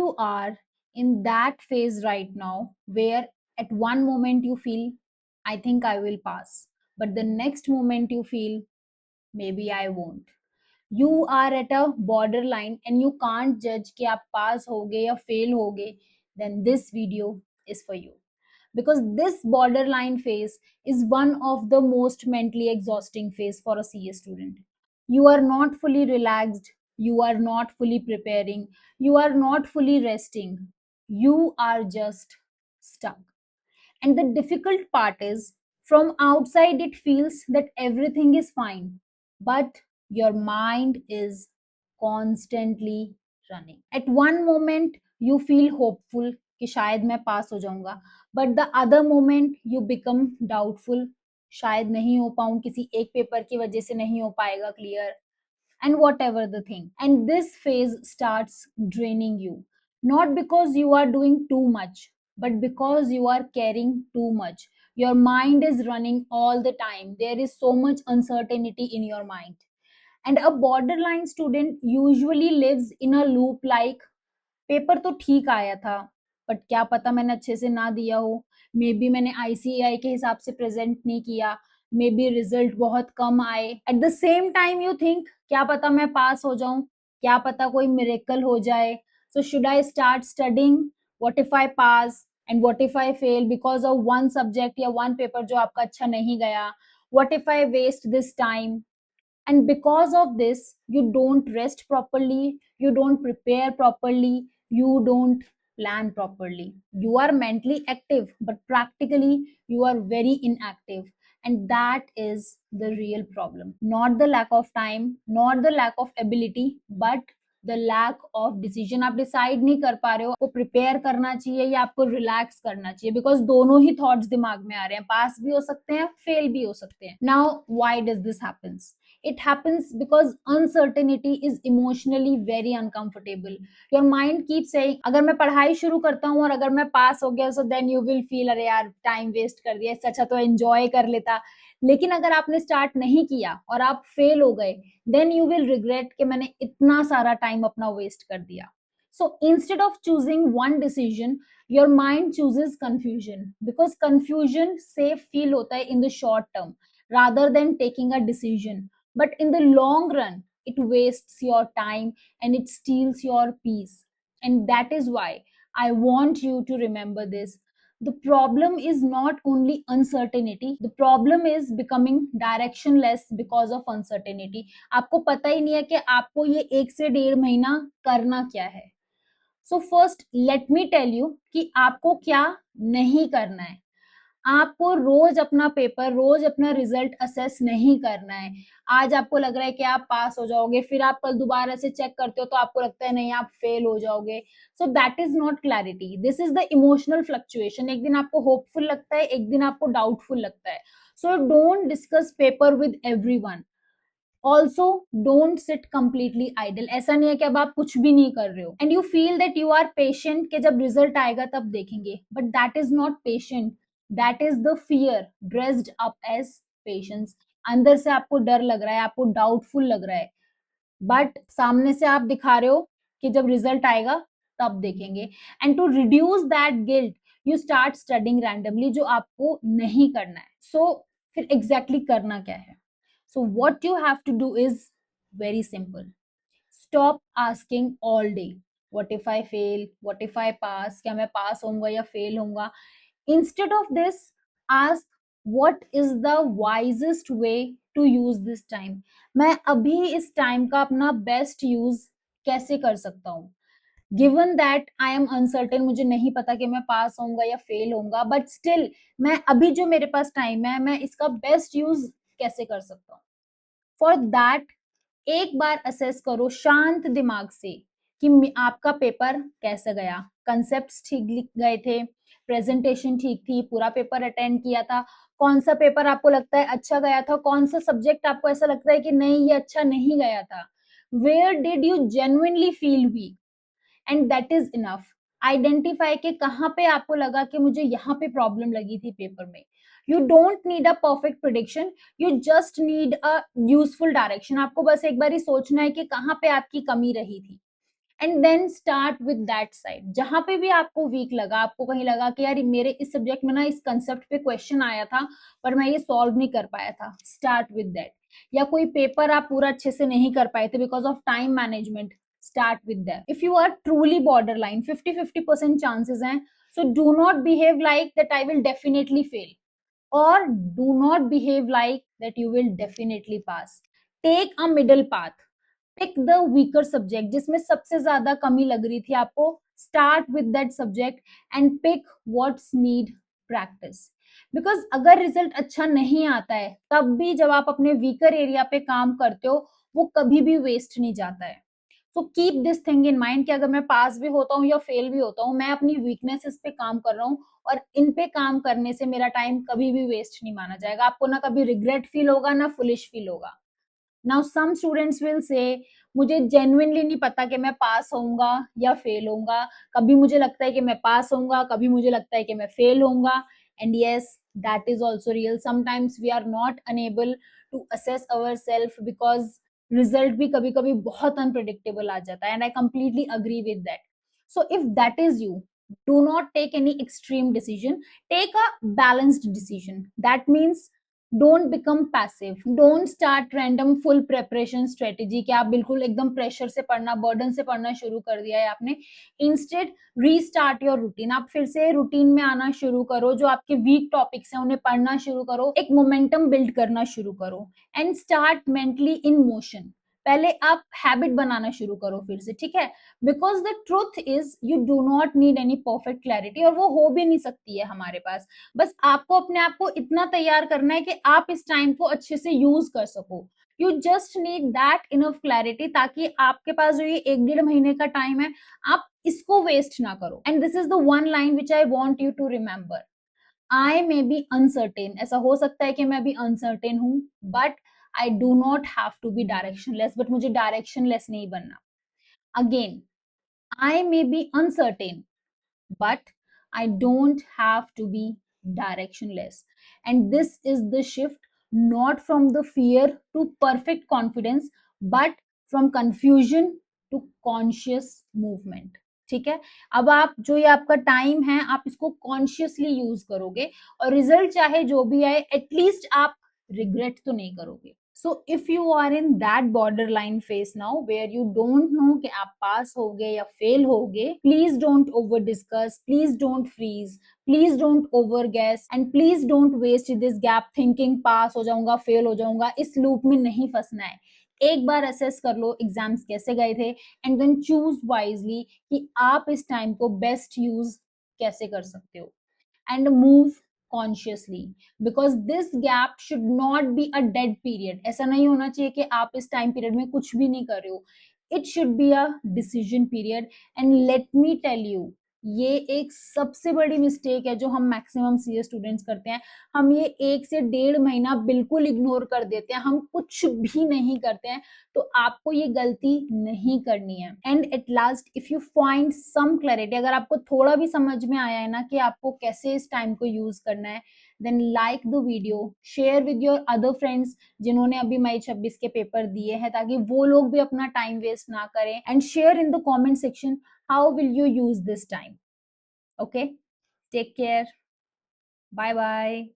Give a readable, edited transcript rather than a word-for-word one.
you are in that phase right now where at one moment you feel, I think I will pass, but the next moment you feel, maybe I won't. You are at a borderline and you can't judge कि आप pass होगे या fail होगे, then this video is for you. Because this borderline phase is one of the most mentally exhausting phase for a CA student. You are not fully relaxed, you are not fully preparing, you are not fully resting, you are just stuck. And the difficult part is, from outside it feels that everything is fine, but your mind is constantly running. At one moment you feel hopeful कि शायद मैं पास हो जाऊंगा, but the other moment you become doubtful, शायद नहीं हो पाऊं, किसी एक पेपर की वजह से नहीं हो पाएगा clear, and whatever the thing. And this phase starts draining you, not because you are doing too much, but because you are caring too much. Your mind is running all the time. There is so much uncertainty in your mind. And a borderline student usually lives in a loop like, paper तो ठीक आया था, but क्या पता मैंने अच्छे से ना दिया हो, मे बी मैंने आईसीएआई के हिसाब से प्रेजेंट नहीं किया, मे बी रिजल्ट बहुत कम आए. At the same time you think, क्या पता मैं पास हो जाऊं, क्या पता कोई मिरेकल हो जाए, so should I start studying, what if I pass and what if I fail because of one subject या वन पेपर जो आपका अच्छा नहीं गया, what if I waste this time. And because of this, you don't rest properly, you don't prepare properly, you don't plan properly. You are mentally active, but practically you are very inactive. And that is the real problem. Not the lack of time, not the lack of ability, but the lack of decision. आप decide नहीं कर पा रहे हो, आपको prepare करना चाहिए या आपको रिलैक्स करना चाहिए, बिकॉज दोनों ही थॉट्स दिमाग में आ रहे हैं, पास भी हो सकते हैं, फेल भी हो सकते हैं. Now why does this happens? It happens because uncertainty is emotionally very uncomfortable. Your mind keeps saying, अगर मैं पढ़ाई शुरू करता हूँ और अगर मैं पास हो गया, so then you will feel, अरे यार टाइम वेस्ट कर दिया, इससे अच्छा तो एंजॉय कर लेता. लेकिन अगर आपने स्टार्ट नहीं किया और आप फेल हो गए, then you will regret कि मैंने इतना सारा टाइम अपना वेस्ट कर दिया. So instead of choosing one decision, your mind chooses confusion, because confusion safe feel होता है in the short term rather than taking a decision. But in the long run, it wastes your time and it steals your peace. And that is why I want you to remember this. The problem is not only uncertainty, the problem is becoming directionless because of uncertainty. आपको पता ही नहीं है कि आपको ये 1 से 1.5 महीना करना क्या है. So first let me tell you कि आपको क्या नहीं करना है. आपको रोज अपना पेपर, रोज अपना रिजल्ट असेस नहीं करना है. आज आपको लग रहा है कि आप पास हो जाओगे, फिर आप कल दोबारा से चेक करते हो तो आपको लगता है नहीं आप फेल हो जाओगे. So that is not clarity, this is the emotional fluctuation. एक दिन आपको होपफुल लगता है, एक दिन आपको डाउटफुल लगता है. So don't discuss paper with everyone. Also don't sit completely idle. ऐसा नहीं है कि अब आप कुछ भी नहीं कर रहे हो and you feel that you are patient कि जब रिजल्ट आएगा तब देखेंगे, but that is not patient, that is the fear dressed up as patience. अंदर से आपको डर लग रहा है, आपको डाउटफुल लग रहा है, बट सामने से आप दिखा रहे हो कि जब रिजल्ट आएगा तब देखेंगे. And to reduce that guilt you start studying randomly, जो आपको नहीं करना है. सो फिर एग्जैक्टली करना क्या है? So what you have to do is very simple. Stop asking all day, what if I fail, what if I pass, क्या मैं पास होऊंगा या फेल होऊंगा. Instead of this, ask what is the wisest way to use this time. मैं अभी इस time का अपना बेस्ट यूज कैसे कर सकता हूँ. Given that I am uncertain, मुझे नहीं पता कि मैं पास होऊंगा या फेल होऊंगा, बट स्टिल मैं अभी जो मेरे पास टाइम है, मैं इसका बेस्ट यूज कैसे कर सकता हूँ. फॉर दैट एक बार असेस करो शांत दिमाग से कि आपका पेपर कैसा गया. कंसेप्ट्स ठीक लिख गए थे, प्रेजेंटेशन ठीक थी, पूरा पेपर अटेंड किया था, कौन सा पेपर आपको लगता है अच्छा गया था, कौन सा सब्जेक्ट आपको ऐसा लगता है कि नहीं ये अच्छा नहीं गया था, where did you genuinely feel weak, and that is enough. Identify के कहाँ पे आपको लगा कि मुझे यहाँ पे प्रॉब्लम लगी थी पेपर में. You don't need a perfect prediction, you just need a useful direction. आपको बस एक बार ही सोचना है कि कहाँ पे आपकी कमी रही थी. And then start with that side. जहां पे भी आपको वीक लगा, आपको कहीं लगा कि यार मेरे इस सब्जेक्ट में ना इस कंसेप्ट पे क्वेश्चन आया था पर मैं ये सॉल्व नहीं कर पाया था, स्टार्ट विद दैट। या कोई पेपर आप पूरा अच्छे से नहीं कर पाए थे because of time management, start with that. If you are truly border line, 50-50% chances हैं, so do not behave like that I will definitely fail, or do not behave like that you will definitely pass. Take a middle path. Pick the weaker subject जिसमें सबसे ज्यादा कमी लग रही थी आपको, start with that subject and pick what's need practice. Because अगर result अच्छा नहीं आता है तब भी जब आप अपने वीकर एरिया पे काम करते हो वो कभी भी वेस्ट नहीं जाता है। So keep this thing in mind कि अगर मैं पास भी होता हूँ या फेल भी होता हूँ, मैं अपनी वीकनेसेस पे काम कर रहा हूँ और इन पे काम करने से मेरा टाइम कभी भी वेस्ट नहीं माना जाएगा। आपको ना कभी रिग्रेट फील होगा ना फुलिश फील होगा। Now some students will say मुझे जेन्युइनली नहीं पता कि मैं पास होऊंगा या फेल होऊंगा, कभी मुझे लगता है कि मैं पास होऊंगा, कभी मुझे लगता है कि मैं फेल होऊंगा। And yes, that is also real. Sometimes we are not unable to assess our self because result भी कभी कभी बहुत अनप्रिडिक्टेबल आ जाता है, and I completely agree with that. So if that is you, do not take any extreme decision, take a balanced decision. That means don't become passive, don't start random full preparation strategy कि आप बिल्कुल एकदम pressure से पढ़ना, burden से पढ़ना शुरू कर दिया है आपने। इंस्टेड रीस्टार्ट योर रूटीन, आप फिर से रूटीन में आना शुरू करो, जो आपके वीक टॉपिक्स हैं उन्हें पढ़ना शुरू करो, एक मोमेंटम बिल्ड करना शुरू करो and start mentally in motion. पहले आप हैबिट बनाना शुरू करो फिर से, ठीक है? Because the truth is you do not need any perfect clarity, और वो हो भी नहीं सकती है हमारे पास। बस आपको अपने आप को इतना तैयार करना है कि आप इस टाइम को अच्छे से यूज कर सको। You just need that enough clarity, ताकि आपके पास जो ये 1-1.5 महीने का टाइम है आप इसको वेस्ट ना करो। And this is the one line which I want you to remember, I may be uncertain. ऐसा हो सकता है कि मैं अभी अनसर्टेन हूं, but I do not have to be directionless, बट मुझे डायरेक्शनलेस नहीं बनना। Again, I may be uncertain but I don't have to be directionless. And this is the shift, not from the fear to perfect confidence, but from confusion to conscious movement. ठीक है? अब आप जो ये आपका time है आप इसको कॉन्शियसली यूज करोगे, और रिजल्ट चाहे जो भी आए एटलीस्ट आप रिग्रेट तो नहीं करोगे। So if you are in that borderline phase now where you don't know कि आप पास होगे या फेल होगे, please don't over discuss, please don't freeze, please don't over guess, and please don't waste this gap thinking पास हो जाऊंगा fail हो जाऊंगा। इस लूप में नहीं फंसना है। एक बार असेस कर लो एग्जाम्स कैसे गए थे, एंड देन चूज वाइजली कि आप इस टाइम को बेस्ट यूज कैसे कर सकते हो, and move consciously, because this gap should not be a dead period. ऐसा नहीं होना चाहिए कि आप इस टाइम पीरियड में कुछ भी नहीं कर रहे हो। It should be a decision period. And let me tell you, ये एक सबसे बड़ी मिस्टेक है जो हम मैक्सिमम सीए स्टूडेंट्स करते हैं। हम ये 1 से 1.5 महीना बिल्कुल इग्नोर कर देते हैं, हम कुछ भी नहीं करते हैं। तो आपको ये गलती नहीं करनी है। And at last, if you find some clarity, अगर आपको थोड़ा भी समझ में आया है ना कि आपको कैसे इस टाइम को यूज करना है, then like the video, share with your other friends जिन्होंने अभी मई 26 के पेपर दिए हैं, ताकि वो लोग भी अपना टाइम वेस्ट ना करें। And share in the comment section how will you use this time. Okay, take care, bye bye.